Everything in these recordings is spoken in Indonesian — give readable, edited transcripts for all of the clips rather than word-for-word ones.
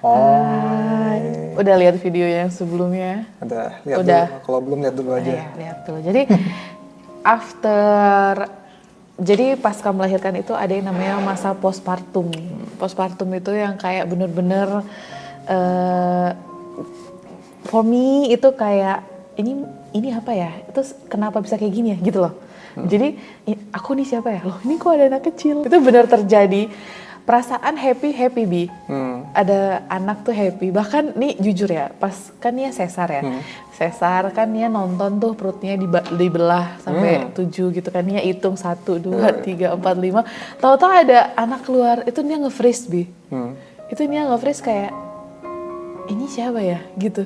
Hai. Udah lihat video yang sebelumnya? Lihat dulu. Kalau belum lihat dulu aja. Ya, lihat dulu. Jadi jadi pasca melahirkan itu ada yang namanya masa postpartum. Postpartum itu yang kayak bener-bener for me itu kayak ini apa ya? Itu kenapa bisa kayak gini ya gitu loh. Jadi aku nih siapa ya? Loh ini kok ada anak kecil? Itu benar terjadi. Perasaan happy Bi. Ada anak tuh happy. Bahkan nih jujur ya, pas kan dia sesar ya. Sesar kan dia nonton tuh perutnya dibelah sampai 7 gitu kan. Dia hitung 1, 2, 3, 4, 5. Tahu-tahu ada anak keluar, itu dia nge-freeze Bi. Itu dia nge-freeze kayak ini siapa ya gitu.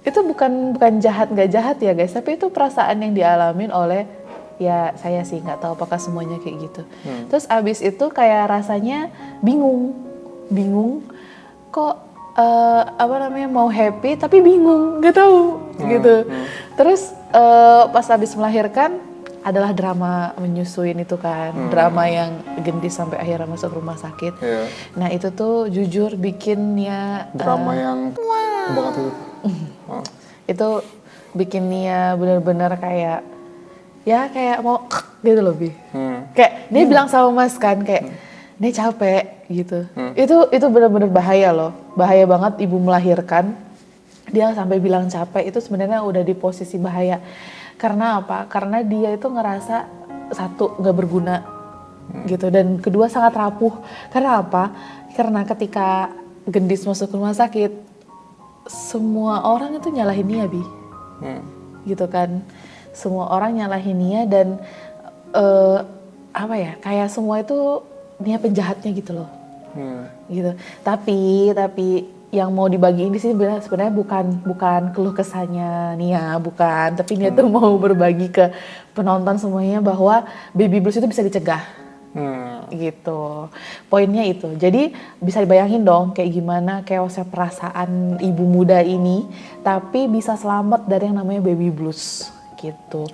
Itu bukan jahat nggak jahat ya guys, tapi itu perasaan yang dialamin oleh ya saya sih nggak tahu apakah semuanya kayak gitu. Terus abis itu kayak rasanya bingung kok mau happy tapi bingung nggak tahu gitu. Terus pas abis melahirkan adalah drama menyusuin itu kan, drama yang gendis sampai akhirnya masuk rumah sakit. Nah itu tuh jujur bikinnya drama yang banget itu. Itu bikin Nia benar-benar kayak mau gitu loh Bi. Kayak dia bilang sama Mas kan kayak Nia capek gitu. Itu benar-benar bahaya loh. Bahaya banget ibu melahirkan. Dia sampai bilang capek itu sebenarnya udah di posisi bahaya. Karena apa? Karena dia itu ngerasa satu nggak berguna gitu dan kedua sangat rapuh. Karena apa? Karena ketika gendis masuk rumah sakit semua orang itu nyalahin Nia Bi. Gitu kan. Semua orang nyalahin Nia dan kayak semua itu Nia penjahatnya gitu loh. Gitu. Tapi yang mau dibagiin di sini sebenarnya bukan keluh kesahnya Nia, bukan. Tapi Nia tuh mau berbagi ke penonton semuanya bahwa baby blues itu bisa dicegah. Gitu. Poinnya itu. Jadi bisa dibayangin dong kayak gimana chaosnya perasaan ibu muda ini, tapi bisa selamat dari yang namanya baby blues. Gitu.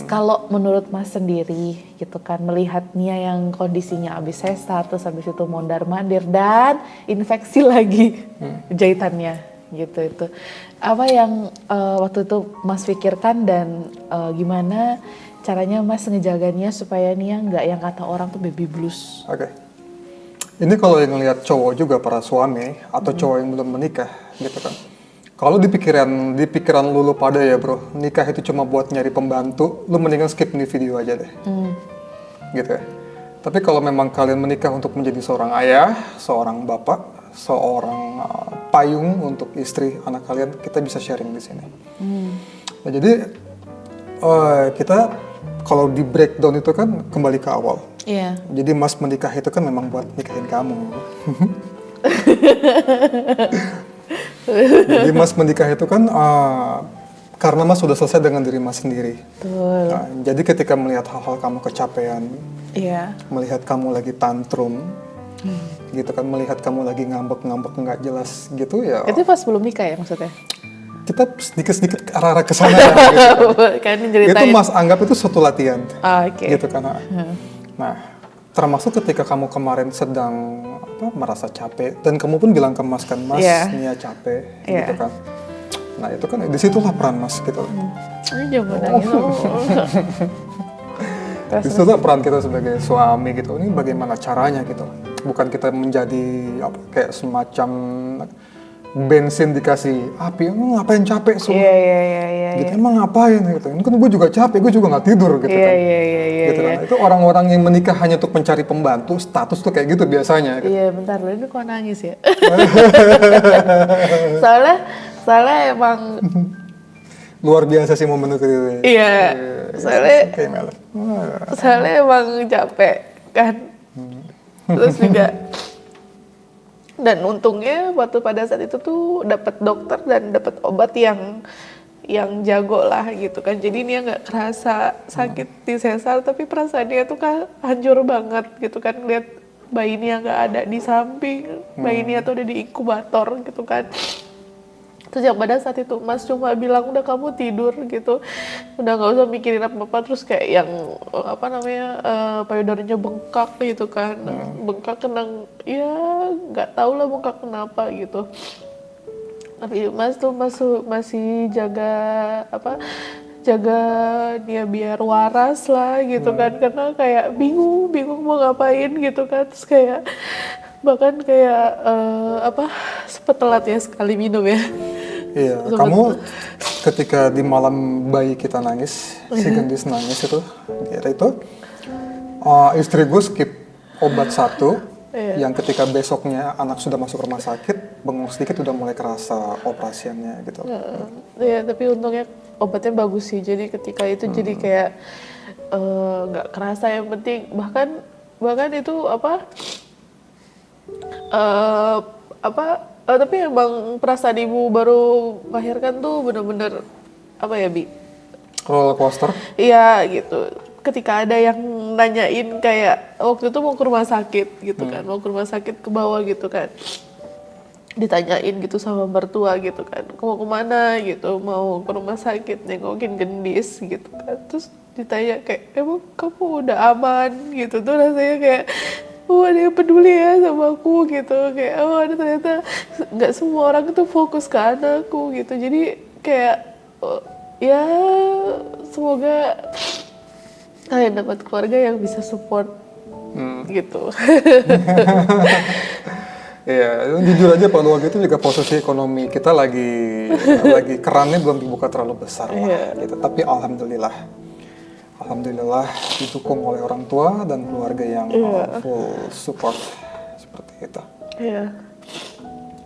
Kalau menurut Mas sendiri gitu kan melihat Nia yang kondisinya abis sesar terus abis itu mondar-mandir dan infeksi lagi jahitannya gitu itu. Apa yang waktu itu Mas pikirkan dan gimana caranya Mas ngejaganya supaya Nia nggak yang kata orang tuh baby blues? Oke. Ini kalau yang ngelihat cowok juga para suami atau cowok yang belum menikah gitu kan. Kalau di pikiran lu pada ya bro, nikah itu cuma buat nyari pembantu, lu mendingan skip nih video aja deh. Gitu ya. Tapi kalau memang kalian menikah untuk menjadi seorang ayah, seorang bapak, seorang payung untuk istri anak kalian, kita bisa sharing di sini. Nah, jadi kita kalau di breakdown itu kan kembali ke awal. Iya. Jadi Mas menikah itu kan memang buat nikahin kamu. Jadi Mas menikah itu kan karena Mas sudah selesai dengan diri Mas sendiri. Betul. Nah, jadi ketika melihat hal-hal kamu kecapean, melihat kamu lagi tantrum, gitu kan, melihat kamu lagi ngambek-ngambek nggak jelas gitu ya. Itu pas belum nikah ya maksudnya? Kita sedikit-sedikit arah-arah kesana ya. Gitu kan. Itu Mas anggap itu suatu latihan, gitu kan. Nah, termasuk ketika kamu kemarin sedang merasa capek dan kamu pun bilang ke Mas kan, Mas Nia capek, gitu kan. Nah itu kan disitulah peran Mas gitu. Ini jangan nangis. Disitulah peran kita sebagai suami gitu. Ini bagaimana caranya gitu. Bukan kita menjadi kayak semacam bensin dikasih api, emang ngapain capek semua? Gitu, emang ngapain gitu? Ini kan gue juga capek, gue juga nggak tidur gitu kan. Gitu kan. Itu orang-orang yang menikah hanya untuk mencari pembantu, status tuh kayak gitu biasanya. Gitu. Iya, bentar loh, ini kok nangis ya? soalnya emang luar biasa sih momen itu. Iya, soalnya emang capek kan. Terus juga dan untungnya waktu pada saat itu tuh dapat dokter dan dapat obat yang jago lah gitu kan. Jadi dia nggak kerasa sakit di sesar, tapi perasaan dia tuh kan hancur banget gitu kan. Lihat bayi Nia nggak ada di samping, bayi Nia tuh udah di inkubator gitu kan. Terus yang pada saat itu Mas cuma bilang udah kamu tidur gitu, udah nggak usah mikirin apa-apa. Terus kayak yang apa namanya payudaranya bengkak gitu kan, bengkak kena ya nggak tahu lah bengkak kenapa gitu. Tapi Mas tuh masih jaga apa jaga dia biar waras lah gitu kan, karena kayak bingung mau ngapain gitu kan. Terus kayak bahkan kayak apa sempet telat ya sekali minum ya. Iya, kamu ketika di malam bayi kita nangis, si Gendis nangis itu, istri gue skip obat satu, yang ketika besoknya anak sudah masuk rumah sakit, bengong sedikit udah mulai kerasa operasiannya gitu. Iya, tapi untungnya obatnya bagus sih, jadi ketika itu jadi kayak nggak kerasa. Yang penting bahkan itu tapi emang perasaan ibu baru melahirkan tuh bener-bener apa ya Bi? Roller coaster? Iya gitu. Ketika ada yang nanyain kayak waktu itu mau ke rumah sakit gitu kan, mau ke rumah sakit ke bawah gitu kan, ditanyain gitu sama mertua gitu kan, mau kemana gitu, mau ke rumah sakit nengokin Gendis gitu kan. Terus ditanya kayak emang kamu udah aman gitu, tuh rasanya kayak ada yang peduli ya sama aku gitu, kayak ada ternyata nggak semua orang itu fokus ke anakku gitu. Jadi kayak ya semoga kalian dapat keluarga yang bisa support gitu. Iya, jujur aja pada waktu itu juga posisi ekonomi kita lagi kerannya belum dibuka terlalu besar lah gitu. Tapi alhamdulillah didukung oleh orang tua dan keluarga yang full support seperti itu. Iya,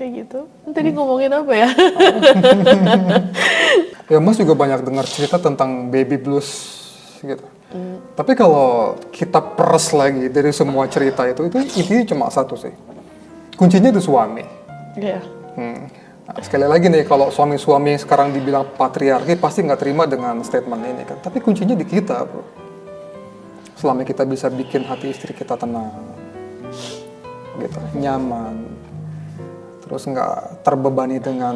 kayak gitu. Tadi ngomongin apa ya? Ya Mas juga banyak dengar cerita tentang baby blues gitu. Tapi kalau kita peres lagi dari semua cerita itu intinya cuma satu sih. Kuncinya itu suami. Iya. Nah, sekali lagi nih, kalau suami-suami sekarang dibilang patriarki pasti nggak terima dengan statement ini kan. Tapi kuncinya di kita, bro. Selama kita bisa bikin hati istri kita tenang, gitu, nyaman, terus nggak terbebani dengan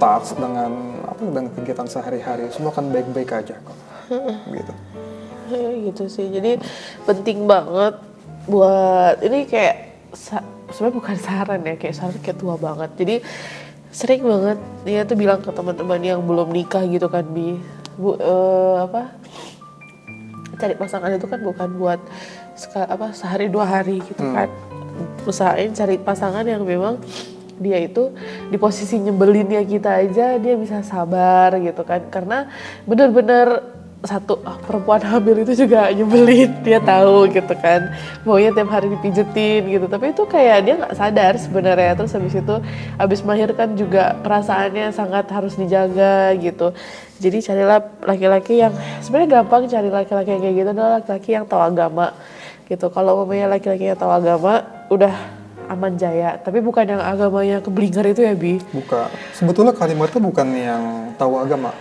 task, dengan kegiatan sehari-hari, semua kan baik-baik aja kok. Gitu. Gitu sih. Jadi penting banget buat ini kayak sebenarnya bukan saran ya, kayak tua banget. Jadi sering banget dia tuh bilang ke teman-teman yang belum nikah gitu kan, cari pasangan itu kan bukan buat sehari 2 hari gitu kan. Usahain cari pasangan yang memang dia itu di posisi nyebelinnya kita aja dia bisa sabar gitu kan, karena bener-bener perempuan hamil itu juga nyebelin, dia tahu gitu kan, maunya tiap hari dipijetin gitu, tapi itu kayak dia nggak sadar sebenarnya. Terus habis melahirkan juga perasaannya sangat harus dijaga gitu. Jadi carilah laki-laki yang sebenarnya gampang cari laki-laki yang kayak gitu adalah laki-laki yang tahu agama gitu. Kalau mamanya laki-laki yang tahu agama udah aman jaya, tapi bukan yang agamanya keblinger itu ya Bi. Bukan, sebetulnya kalimatnya bukan yang tahu agama,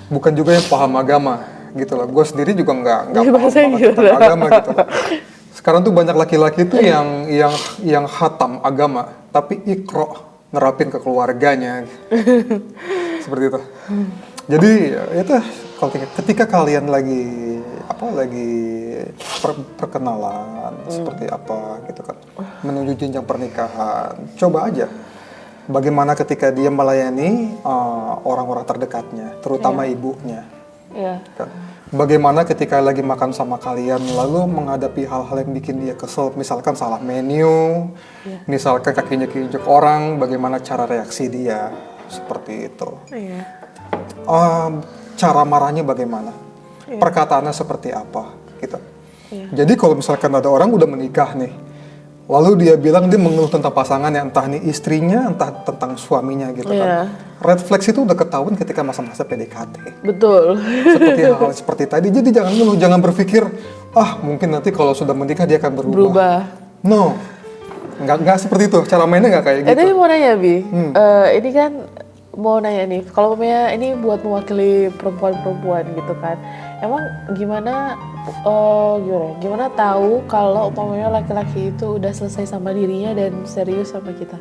bukan juga yang paham agama gitu loh. Gue sendiri juga nggak paham banget tentang agama gitu loh. Sekarang tuh banyak laki-laki tuh yang khatam agama tapi ikro nerapin ke keluarganya seperti itu. Jadi itu ketika kalian lagi perkenalan seperti apa gitu kan, menuju jenjang pernikahan, coba aja bagaimana ketika dia melayani orang-orang terdekatnya, terutama ibunya. Kan? Bagaimana ketika lagi makan sama kalian, lalu menghadapi hal-hal yang bikin dia kesel, misalkan salah menu, misalkan kakinya keinjek orang, bagaimana cara reaksi dia, seperti itu. Cara marahnya bagaimana, perkataannya seperti apa, gitu. Jadi kalau misalkan ada orang udah menikah nih, lalu dia bilang dia mengeluh tentang pasangannya, entah nih istrinya, entah tentang suaminya gitu kan. Red flags itu udah ketahuan ketika masa-masa PDKT. Betul. Seperti hal seperti tadi. Jadi jangan ngeluh, jangan berpikir, mungkin nanti kalau sudah menikah dia akan berubah. No, nggak seperti itu. Cara mainnya nggak kayak gitu. Tapi mau nanya Bi, ini kan mau nanya nih, kalau ini buat mewakili perempuan-perempuan gitu kan. Emang gimana tahu kalau umpamanya laki-laki itu udah selesai sama dirinya dan serius sama kita?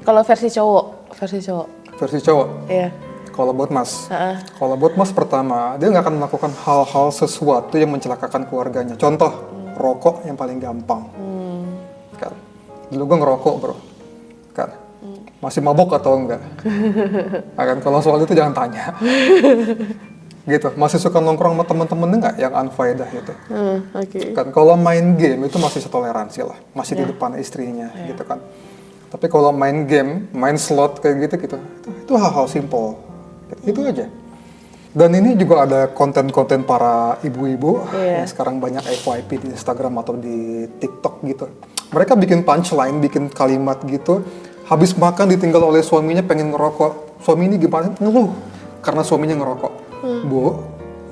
Kalau versi cowok, versi cowok. Versi cowok. Iya. Kalau buat Mas, Heeh. kalau buat Mas pertama, dia nggak akan melakukan hal-hal sesuatu yang mencelakakan keluarganya. Contoh, rokok yang paling gampang. Kan. Dulu gue ngerokok bro, kan. Masih mabok atau enggak? Kan kalau soal itu jangan tanya. Gitu, masih suka nongkrong sama temen-temennya nggak yang unfaedah gitu. Oke. Kan kalau main game itu masih setoleransi lah, masih di depan istrinya gitu kan. Tapi kalau main game, main slot kayak gitu itu hal-hal simple. Itu aja. Dan ini juga ada konten-konten para ibu-ibu yang sekarang banyak FYP di Instagram atau di TikTok gitu. Mereka bikin punchline, bikin kalimat gitu. Habis makan ditinggal oleh suaminya pengen ngerokok. Suami ini gimana? Ngeluh karena suaminya ngerokok. Bu,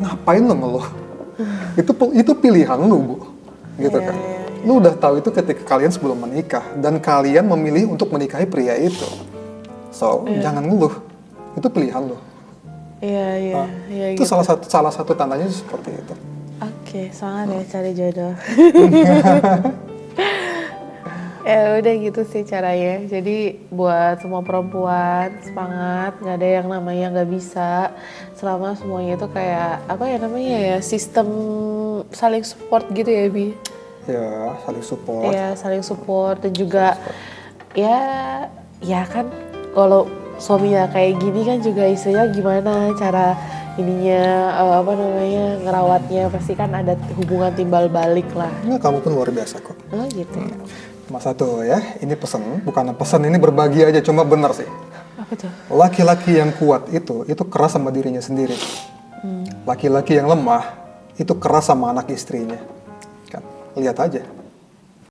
ngapain lo ngeluh? Itu pilihan lu, Bu. Gitu kan. Lu udah tahu itu ketika kalian sebelum menikah dan kalian memilih untuk menikahi pria itu. So, jangan ngeluh. Itu pilihan lu. Iya, Itu gitu. salah satu tandanya seperti itu. Oke, semangat ya cari jodoh. Ya udah gitu sih caranya. Jadi buat semua perempuan semangat, nggak ada yang namanya nggak bisa. Selama semuanya itu kayak apa ya namanya ya, sistem saling support gitu ya Bi. Ya, saling support. Ya saling support dan juga ya kan kalau suaminya kayak gini kan juga istrinya gimana cara ininya apa namanya ngerawatnya, pasti kan ada hubungan timbal balik lah. Nah, kamu pun luar biasa kok. Oh gitu ya. Mas satu ya, ini pesan, bukan pesan ini berbagi aja, cuma benar sih. Apa tuh? Laki-laki yang kuat itu keras sama dirinya sendiri. Laki-laki yang lemah itu keras sama anak istrinya. Kan, lihat aja.